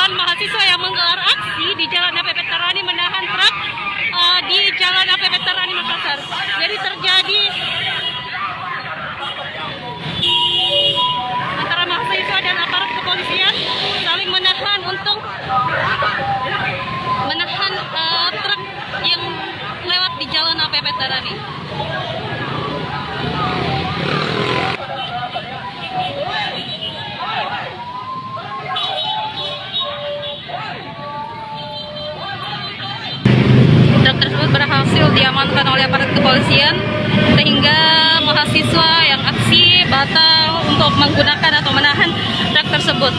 delapan mahasiswa yang menggelar aksi di Jalan APP Tarani menahan truk di Jalan APP Tarani Makassar. Jadi terjadi antara mahasiswa dan aparat kepolisian saling menahan untuk menahan truk yang lewat di Jalan APP Tarani. Truk tersebut berhasil diamankan oleh aparat kepolisian sehingga mahasiswa yang aksi batal untuk menggunakan atau menahan truk tersebut.